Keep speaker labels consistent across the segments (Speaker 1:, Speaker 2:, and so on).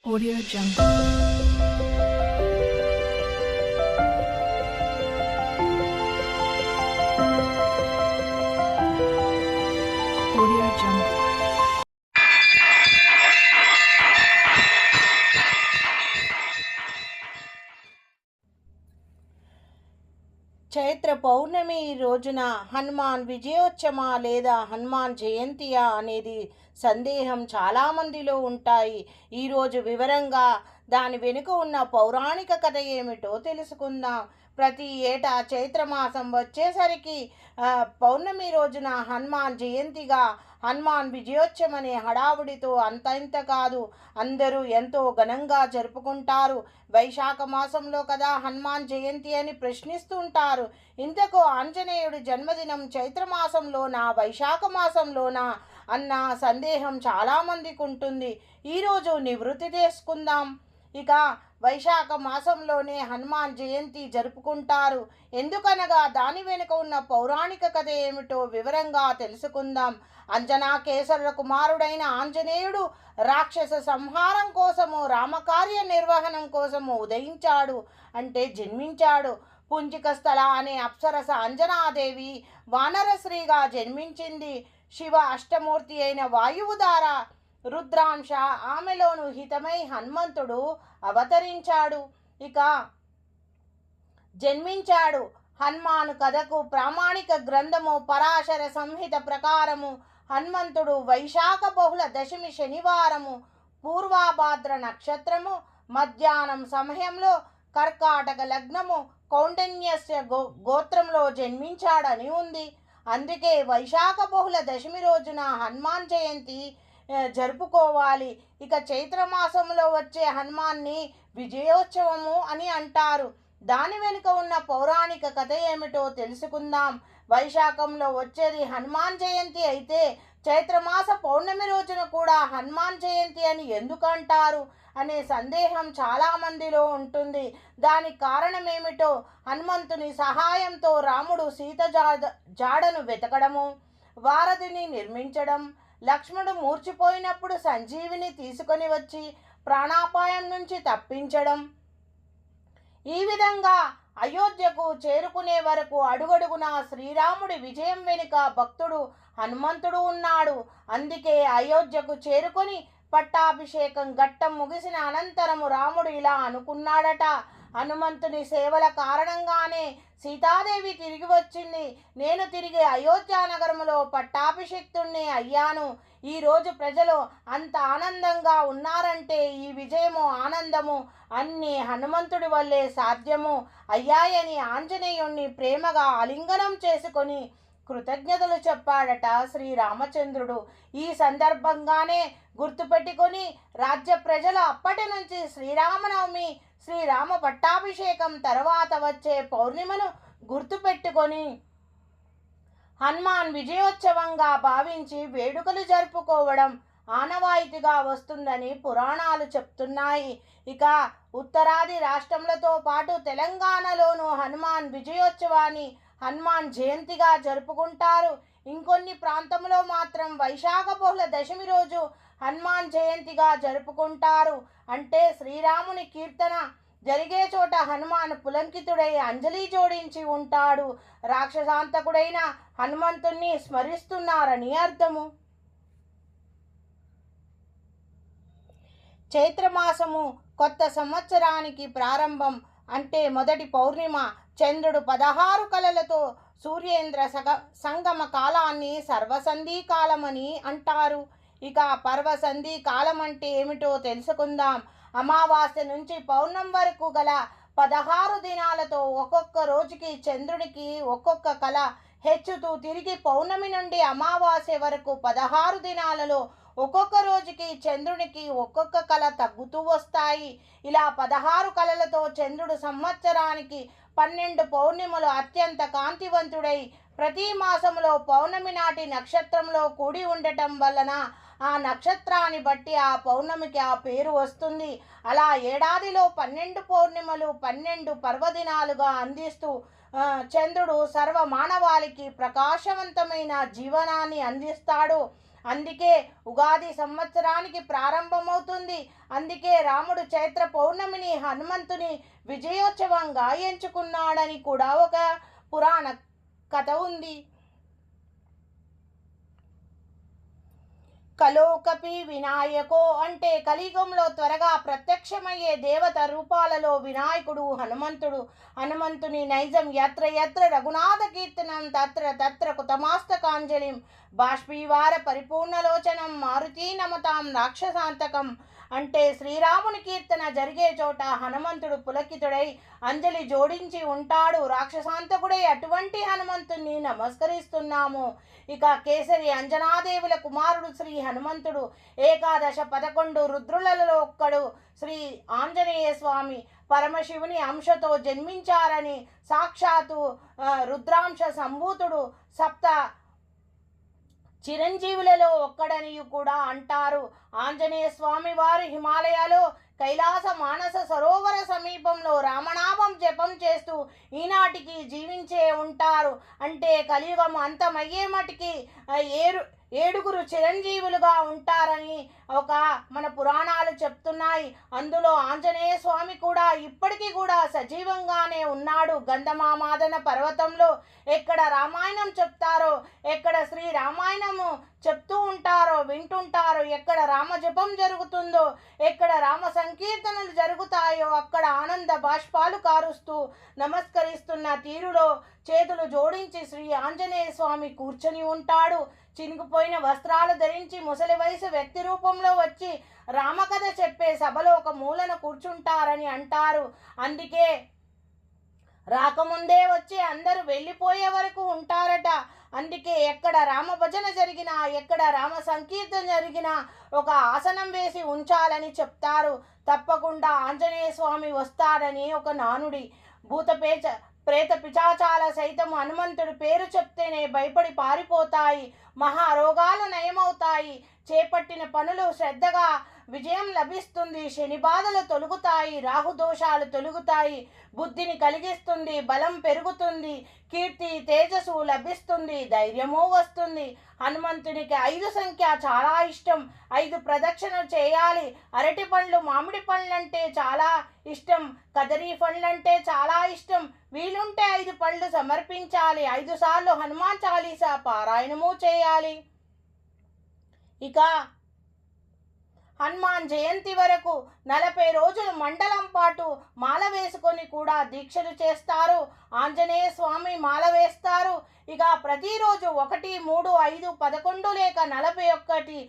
Speaker 1: Audio Jungle. Audio Jungle.
Speaker 2: Chaitra పౌర్ణమి రోజున హనుమాన్ విజయోత్సవమా లేదా హనుమాన్ జయంతియా అనేది సందేహం చాలామందిలో ఉంటాయి. ఈరోజు వివరంగా దాని వెనుక ఉన్న పౌరాణిక కథ ఏమిటో తెలుసుకుందాం. ప్రతి ఏటా చైత్రమాసం వచ్చేసరికి పౌర్ణమి రోజున హనుమాన్ జయంతిగా హనుమాన్ విజయోత్సవం అనే హడావుడితో అంత ఇంత కాదు, అందరూ ఎంతో ఘనంగా జరుపుకుంటారు. వైశాఖ మాసంలో కదా హనుమాన్ జయంతి అని ప్రశ్నిస్తుంటారు. ఇంతకు ఆంజనేయుడి జన్మదినం చైత్రమాసంలోనా వైశాఖ మాసంలోనా అన్న సందేహం చాలామందికి ఉంటుంది. ఈరోజు నివృత్తి చేసుకుందాం. ఇక వైశాఖ మాసంలోనే హనుమాన్ జయంతి జరుపుకుంటారు. ఎందుకనగా దాని వెనుక ఉన్న పౌరాణిక కథ ఏమిటో వివరంగా తెలుసుకుందాం. అంజనా కేసరుల కుమారుడైన ఆంజనేయుడు రాక్షస సంహారం కోసము రామకార్య నిర్వహణం కోసము ఉదయించాడు, అంటే జన్మించాడు. పుంజిక స్థల అనే అప్సరస అంజనాదేవి వానరశ్రీగా జన్మించింది. శివ అష్టమూర్తి అయిన వాయువు ద్వారా రుద్రాంశ ఆమెలోను హితమై హనుమంతుడు అవతరించాడు, ఇక జన్మించాడు. హనుమాను కథకు ప్రామాణిక గ్రంథము పరాశర సంహిత ప్రకారము హనుమంతుడు వైశాఖ బహుళ దశమి శనివారము పూర్వాభాద్ర నక్షత్రము మధ్యాహ్నం సమయంలో కర్కాటక లగ్నము కౌండిన్యస్య గోత్రంలో జన్మించాడని ఉంది. అందుకే వైశాఖ బహుళ దశమి రోజున హనుమాన్ జయంతి జరుపుకోవాలి. ఇక చైత్రమాసంలో వచ్చే హనుమాన్ని విజయోత్సవము అని అంటారు. దాని వెనుక ఉన్న పౌరాణిక కథ ఏమిటో తెలుసుకుందాం. వైశాఖంలో వచ్చేది హనుమాన్ జయంతి అయితే చైత్రమాస పౌర్ణమి రోజున కూడా హనుమాన్ జయంతి అని ఎందుకు అంటారు అనే సందేహం చాలామందిలో ఉంటుంది. దానికి కారణం ఏమిటో, హనుమంతుని సహాయంతో రాముడు సీత జాడను వెతకడము, వారధిని నిర్మించడం, లక్ష్మణుడు మూర్చిపోయినప్పుడు సంజీవిని తీసుకొని వచ్చి ప్రాణాపాయం నుంచి తప్పించడం, ఈ విధంగా అయోధ్యకు చేరుకునే వరకు అడుగడుగున శ్రీరాముడి విజయం వెనుక భక్తుడు హనుమంతుడు ఉన్నాడు. అందుకే అయోధ్యకు చేరుకొని పట్టాభిషేకం ఘట్టం ముగిసిన అనంతరము రాముడు ఇలా అనుకున్నాడట: హనుమంతుని సేవల కారణంగానే సీతాదేవి తిరిగి వచ్చింది. నేను తిరిగి అయోధ్య నగరములో పట్టాభిషిక్తుణ్ణి అయ్యాను. ఈరోజు ప్రజలు అంత ఆనందంగా ఉన్నారంటే ఈ విజయము ఆనందము అన్ని హనుమంతుడి వల్లే సాధ్యము అయ్యాయని ఆంజనేయుణ్ణి ప్రేమగా ఆలింగనం చేసుకొని కృతజ్ఞతలు చెప్పాడట శ్రీరామచంద్రుడు. ఈ సందర్భంగానే గుర్తుపెట్టుకొని రాజ్య ప్రజలు అప్పటి నుంచి శ్రీరామనవమి, శ్రీరామ పట్టాభిషేకం తర్వాత వచ్చే పౌర్ణిమను గుర్తుపెట్టుకొని హనుమాన్ విజయోత్సవంగా భావించి వేడుకలు జరుపుకోవడం ఆనవాయితీగా వస్తుందని పురాణాలు చెప్తున్నాయి. ఇక ఉత్తరాది రాష్ట్రములతో పాటు తెలంగాణలోనూ హనుమాన్ విజయోత్సవాన్ని హనుమాన్ జయంతిగా జరుపుకుంటారు. ఇంకొన్ని ప్రాంతంలో మాత్రం వైశాఖ బహుళ దశమి రోజు హనుమాన్ జయంతిగా జరుపుకుంటారు. అంటే శ్రీరాముని కీర్తన జరిగే చోట హనుమాన్ పులంకితుడై అంజలి జోడించి ఉంటాడు. రాక్షసాంతకుడైన హనుమంతుణ్ణి స్మరిస్తున్నారని అర్థము. చైత్రమాసము కొత్త సంవత్సరానికి ప్రారంభం. అంటే మొదటి పౌర్ణిమ. చంద్రుడు 16 కళలతో సూర్యేంద్ర సంగమ కాలాన్ని సర్వసంధి కాలమని అంటారు. ఇక పర్వసంధి కాలం అంటే ఏమిటో తెలుసుకుందాం. అమావాస్య నుంచి పౌర్ణం వరకు గల 16 దినాలతో ఒక్కొక్క రోజుకి చంద్రుడికి ఒక్కొక్క కళ హెచ్చుతూ తిరిగి పౌర్ణమి నుండి అమావాస్య వరకు 16 దినాలలో ఒక్కొక్క రోజుకి చంద్రునికి ఒక్కొక్క కళ తగ్గుతూ వస్తాయి. ఇలా 16 కళలతో చంద్రుడు సంవత్సరానికి 12 పౌర్ణిమలు అత్యంత కాంతివంతుడై ప్రతి మాసంలో పౌర్ణమి నాటి నక్షత్రంలో కూడి ఉండటం వలన ఆ నక్షత్రాన్ని బట్టి ఆ పౌర్ణమికి ఆ పేరు వస్తుంది. అలా ఏడాదిలో 12 పౌర్ణిమలు 12 పర్వదినాలుగా అందిస్తూ చంద్రుడు సర్వ మానవాళికి ప్రకాశవంతమైన జీవనాన్ని అందిస్తాడు. అందుకే ఉగాది సంవత్సరానికి ప్రారంభమవుతుంది. అందుకే రాముడు చైత్ర పౌర్ణమిని హనుమంతుని విజయోత్సవంగా ఎంచుకున్నాడని కూడా ఒక పురాణ కథ ఉంది. కలోకపి వినాయకో అంటే కలియుగంలో త్వరగా ప్రత్యక్షమయ్యే దేవత రూపాలలో వినాయకుడు హనుమంతుడు. హనుమంతుని నైజం యత్ర యత్ర రఘునాథ కీర్తనం తత్ర తత్ర కుతమాస్తకాంజలిం బాష్పీవార పరిపూర్ణలోచనం మారుతీ నమతాం రాక్షసాంతకం అంటే శ్రీరాముని కీర్తన జరిగే చోట హనుమంతుడు పులకితుడై అంజలి జోడించి ఉంటాడు. రాక్షసాంతకుడై అటువంటి హనుమంతుణ్ణి నమస్కరిస్తున్నాము. ఇక కేసరి అంజనాదేవుల కుమారుడు శ్రీ హనుమంతుడు. 11 రుద్రులలో ఒక్కడు శ్రీ ఆంజనేయ స్వామి పరమశివుని అంశతో జన్మించారని సాక్షాత్తు రుద్రాంశ సంభూతుడు సప్త చిరంజీవులలో ఒక్కడని కూడా అంటారు. ఆంజనేయ స్వామి వారు హిమాలయాలో కైలాస మానస సరోవర సమీపంలో రామనామం జపం చేస్తూ ఈనాటికి జీవించే ఉంటారు. అంటే కలియుగం అంతమయ్యే మటికి ఏడుగురు చిరంజీవులుగా ఉంటారని మన పురాణాలు చెప్తున్నాయి. అందులో ఆంజనేయ స్వామి కూడా ఇప్పటికీ కూడా సజీవంగానే ఉన్నాడు. గంధమామాదన పర్వతంలో ఎక్కడ రామాయణం చెప్తారో, ఎక్కడ శ్రీ రామాయణము చెప్తూ ఉంటారో వింటుంటారో, ఎక్కడ రామజపం జరుగుతుందో, ఎక్కడ రామ సంకీర్తనలు జరుగుతాయో అక్కడ ఆనంద బాష్పాలు కారుస్తూ నమస్కరిస్తున్న తీరులో చేతులు జోడించి శ్రీ ఆంజనేయ స్వామి కూర్చొని ఉంటాడు. చినిగిపోయిన వస్త్రాలు ధరించి ముసలి వయసు వ్యక్తి రూపంలో వచ్చి రామకథ చెప్పే సభలో ఒక మూలన కూర్చుంటారని అంటారు. అందుకే రాకముందే వచ్చి అందరూ వెళ్ళిపోయే వరకు ఉంటారట. అందుకే ఎక్కడ రామ భజన జరిగినా, ఎక్కడ రామ సంకీర్తన జరిగినా ఒక ఆసనం వేసి ఉంచాలని చెప్తారు. తప్పకుండా ఆంజనేయ స్వామి వస్తాడని ఒక నానుడి. ప్రేత పిశాచాల సైతం హనుమంతుడి పేరు చెప్తేనే భయపడి పారిపోతాయి. మహారోగాలు నయమవుతాయి. చేపట్టిన పనులు శ్రద్ధగా విజయం లభిస్తుంది. శని బాధలు తొలుగుతాయి. రాహుదోషాలు తొలుగుతాయి. బుద్ధిని కలిగిస్తుంది. బలం పెరుగుతుంది. కీర్తి తేజస్సు లభిస్తుంది. ధైర్యము వస్తుంది. హనుమంతునికి 5 సంఖ్య చాలా ఇష్టం. 5 ప్రదక్షిణలు చేయాలి. అరటి పండ్లు మామిడి పండ్లంటే చాలా ఇష్టం. కదరీ పండ్లంటే చాలా ఇష్టం. వీలుంటే 5 పళ్ళు సమర్పించాలి. 5 సార్లు హనుమాన్ చాలీసా పారాయణము చేయాలి. ఇక హనుమాన్ జయంతి వరకు 40 రోజులు మండలం పాటు మాల వేసుకొని కూడా దీక్షలు చేస్తారు. ఆంజనేయ స్వామి మాల వేస్తారు. ఇక ప్రతిరోజు 1, 3, 5, 11 లేక 41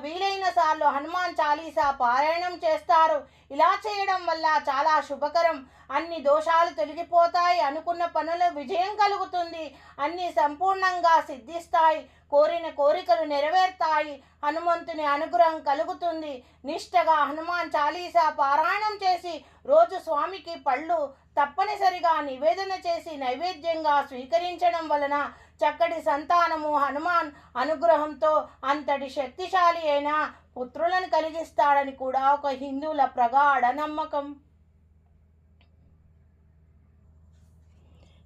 Speaker 2: వీలైన సార్లు హనుమాన్ చాలీసా పారాయణం చేస్తారు. ఇలా చేయడం వల్ల చాలా శుభకరం. అన్ని దోషాలు తొలగిపోతాయి. అనుకున్న పనుల విజయం కలుగుతుంది. అన్ని సంపూర్ణంగా సిద్ధిస్తాయి. కోరిన కోరికలు నెరవేరుతాయి. హనుమంతుని అనుగ్రహం కలుగుతుంది. నిష్టగా హనుమాన్ చాలీసా పారాయణం చేసి రోజు స్వామికి పళ్ళు తప్పనిసరిగా నివేదన చేసి నైవేద్యంగా స్వీకరించడం వలన చక్కటి సంతానము హనుమాన్ అనుగ్రహంతో అంతటి శక్తిశాలి అయిన పుత్రులను కలిగిస్తాడని కూడా ఒక హిందువుల ప్రగాఢ నమ్మకం.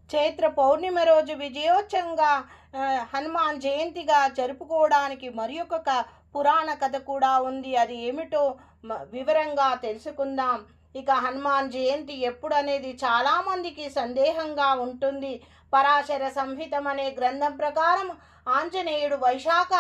Speaker 2: చైత్ర పౌర్ణిమ రోజు విజయోత్సవంగా హనుమాన్ జయంతిగా జరుపుకోవడానికి మరి ఒక పురాణ కథ కూడా ఉంది. అది ఏమిటో వివరంగా తెలుసుకుందాం. ఇక హనుమాన్ జయంతి ఎప్పుడు అనేది చాలామందికి సందేహంగా ఉంటుంది. పరాశర సంహితం అనే గ్రంథం ప్రకారం ఆంజనేయుడు వైశాఖ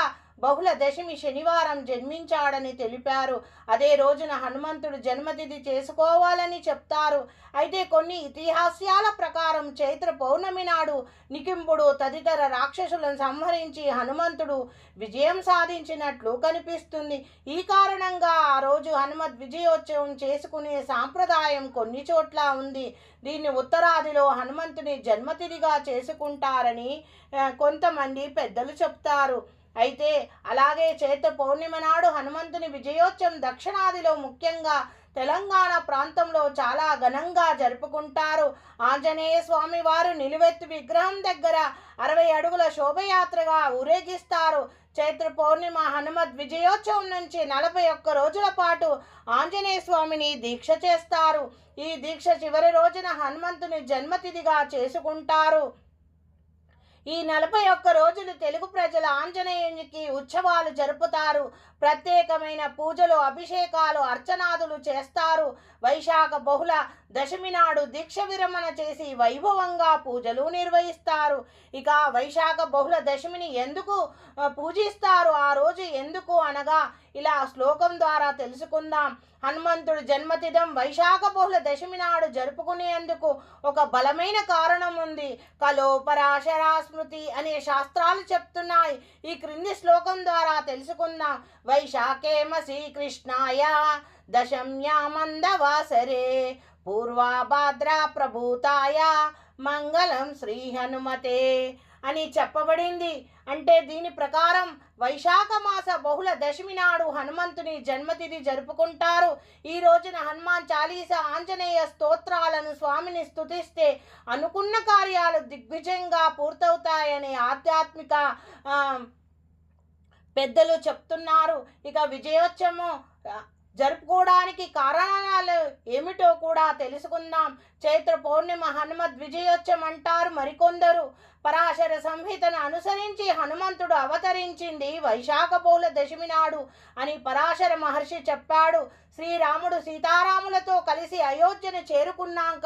Speaker 2: బహుళ దశమి శనివారం జన్మించాడని తెలిపారు. అదే రోజున హనుమంతుడు జన్మతిథి చేసుకోవాలని చెప్తారు. అయితే కొన్ని ఇతిహాసాల ప్రకారం చైత్ర పౌర్ణమి నాడు నికింపుడు తదితర రాక్షసులను సంహరించి హనుమంతుడు విజయం సాధించినట్లు కనిపిస్తుంది. ఈ కారణంగా ఆ రోజు హనుమత్ విజయోత్సవం చేసుకునే సాంప్రదాయం కొన్ని చోట్ల ఉంది. దీన్ని ఉత్తరాదిలో హనుమంతుని జన్మతిథిగా చేసుకుంటారని కొంతమంది పెద్దలు చెప్తారు. అయితే అలాగే చైత్ర పౌర్ణిమ నాడు హనుమంతుని విజయోత్సవం దక్షిణాదిలో ముఖ్యంగా తెలంగాణ ప్రాంతంలో చాలా ఘనంగా జరుపుకుంటారు. ఆంజనేయ స్వామి వారు నిలువెత్తు విగ్రహం దగ్గర 60 అడుగుల శోభయాత్రగా ఊరేగిస్తారు. చైత్ర పౌర్ణిమ హనుమత్ విజయోత్సవం నుంచి 41 రోజుల పాటు ఆంజనేయ స్వామిని దీక్ష చేస్తారు. ఈ దీక్ష చివరి రోజున హనుమంతుని జన్మతిథిగా చేసుకుంటారు. ఈ 41 రోజులు తెలుగు ప్రజలు ఆంజనేయునికి ఉత్సవాలు జరుపుతారు. ప్రత్యేకమైన పూజలు, అభిషేకాలు, అర్చనాదులు చేస్తారు. వైశాఖ బహుళ దశమి నాడు దీక్ష విరమణ చేసి వైభవంగా పూజలు నిర్వహిస్తారు. ఇక వైశాఖ బహుళ దశమిని ఎందుకు పూజిస్తారు, ఆ రోజు ఎందుకు అనగా ఇలా శ్లోకం ద్వారా తెలుసుకుందాం. హనుమంతుడు జన్మదినం వైశాఖ బహుళ దశమి నాడు జరుపుకునేందుకు ఒక బలమైన కారణం ఉంది. కలో పరాశరా స్మృతి అనే శాస్త్రాలు చెప్తున్నాయి. ఈ క్రింది శ్లోకం ద్వారా తెలుసుకుందాం. వైశాఖేమ శ్రీకృష్ణాయ దశమ్యామందవాసరే పూర్వాభాద్రా ప్రభూతాయ మంగళం శ్రీ హనుమతే అని చెప్పబడింది. అంటే దీని ప్రకారం వైశాఖ మాస బహుళ దశమి నాడు హనుమంతుని జన్మతిథి జరుపుకుంటారు. ఈ రోజున హనుమాన్ చాలీసా, ఆంజనేయ స్తోత్రాలను స్వామిని స్తుతిస్తే అనుకున్న కార్యాలు దిగ్విజయంగా పూర్తవుతాయని ఆధ్యాత్మిక పెద్దలు చెప్తున్నారు. ఇక విజయోత్సవం జరుపుకోవడానికి కారణాలు ఏమిటో కూడా తెలుసుకుందాం. చైత్ర పౌర్ణిమ హనుమద్ విజయోత్సవం అంటారు మరికొందరు. పరాశర సంహితను అనుసరించి హనుమంతుడు అవతరించింది వైశాఖ బహుళ దశమి నాడు అని పరాశర మహర్షి చెప్పాడు. శ్రీరాముడు సీతారాములతో కలిసి అయోధ్యను చేరుకున్నాక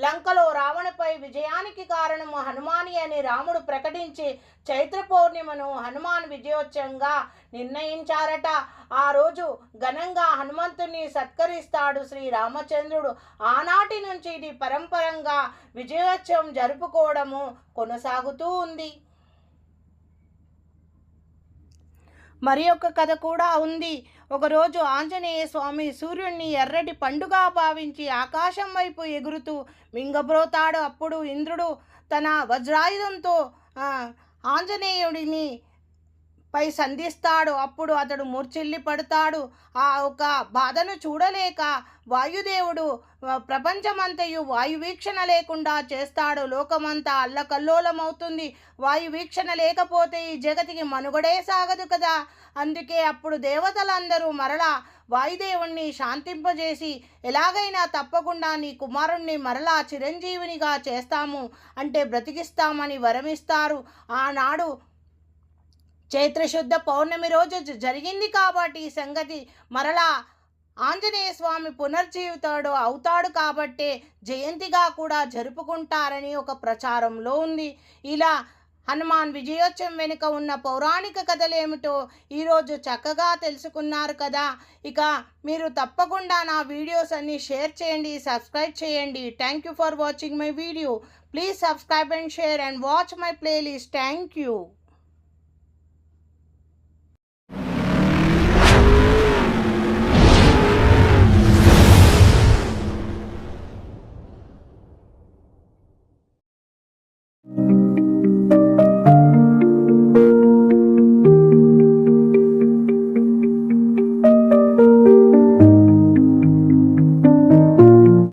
Speaker 2: లంకలో రావణుపై విజయానికి కారణము హనుమాని అని రాముడు ప్రకటించి చైత్ర పౌర్ణిమను హనుమాన్ విజయోత్సవంగా నిర్ణయించారట. ఆ రోజు ఘనంగా హనుమంతుని సత్కరిస్తాడు శ్రీరామచంద్రుడు. ఆనాటి నుంచి ఇది పరంపరంగా విజయోత్సవం జరుపుకోవడము కొనసాగుతూ ఉంది. మరి ఒక కథ కూడా ఉంది. ఒకరోజు ఆంజనేయ స్వామి సూర్యుడిని ఎర్రటి పండుగ భావించి ఆకాశం వైపు ఎగురుతూ మింగబ్రోతాడు. అప్పుడు ఇంద్రుడు తన వజ్రాయుధంతో ఆంజనేయుడిని పై సంధిస్తాడు. అప్పుడు అతడు మూర్ఛిల్లి పడతాడు. ఆ ఒక బాధను చూడలేక వాయుదేవుడు ప్రపంచమంతయు వాయువీక్షణ లేకుండా చేస్తాడు. లోకమంతా అల్లకల్లోలమవుతుంది. వాయువీక్షణ లేకపోతే ఈ జగతికి మనుగడే సాగదు కదా. అందుకే అప్పుడు దేవతలందరూ మరలా వాయుదేవుణ్ణి శాంతింపజేసి ఎలాగైనా తప్పకుండా నీ కుమారుణ్ణి మరలా చిరంజీవినిగా చేస్తాము, అంటే బ్రతికిస్తామని వరమిస్తారు. ఆనాడు చైత్రశుద్ధ పౌర్ణమి రోజు జరిగింది కాబట్టి ఈ సంగతి మరలా ఆంజనేయ స్వామి పునర్జీవితాడు అవుతాడు కాబట్టే జయంతిగా కూడా జరుపుకుంటారని ఒక ప్రచారంలో ఉంది. ఇలా హనుమాన్ విజయోత్సవం వెనుక ఉన్న పౌరాణిక కథలేమిటో ఈరోజు చక్కగా తెలుసుకున్నారు కదా. ఇక మీరు తప్పకుండా నా వీడియోస్ అన్ని షేర్ చేయండి, సబ్స్క్రైబ్ చేయండి. Thank you for watching my video. Please subscribe and share and watch my playlist. Thank you.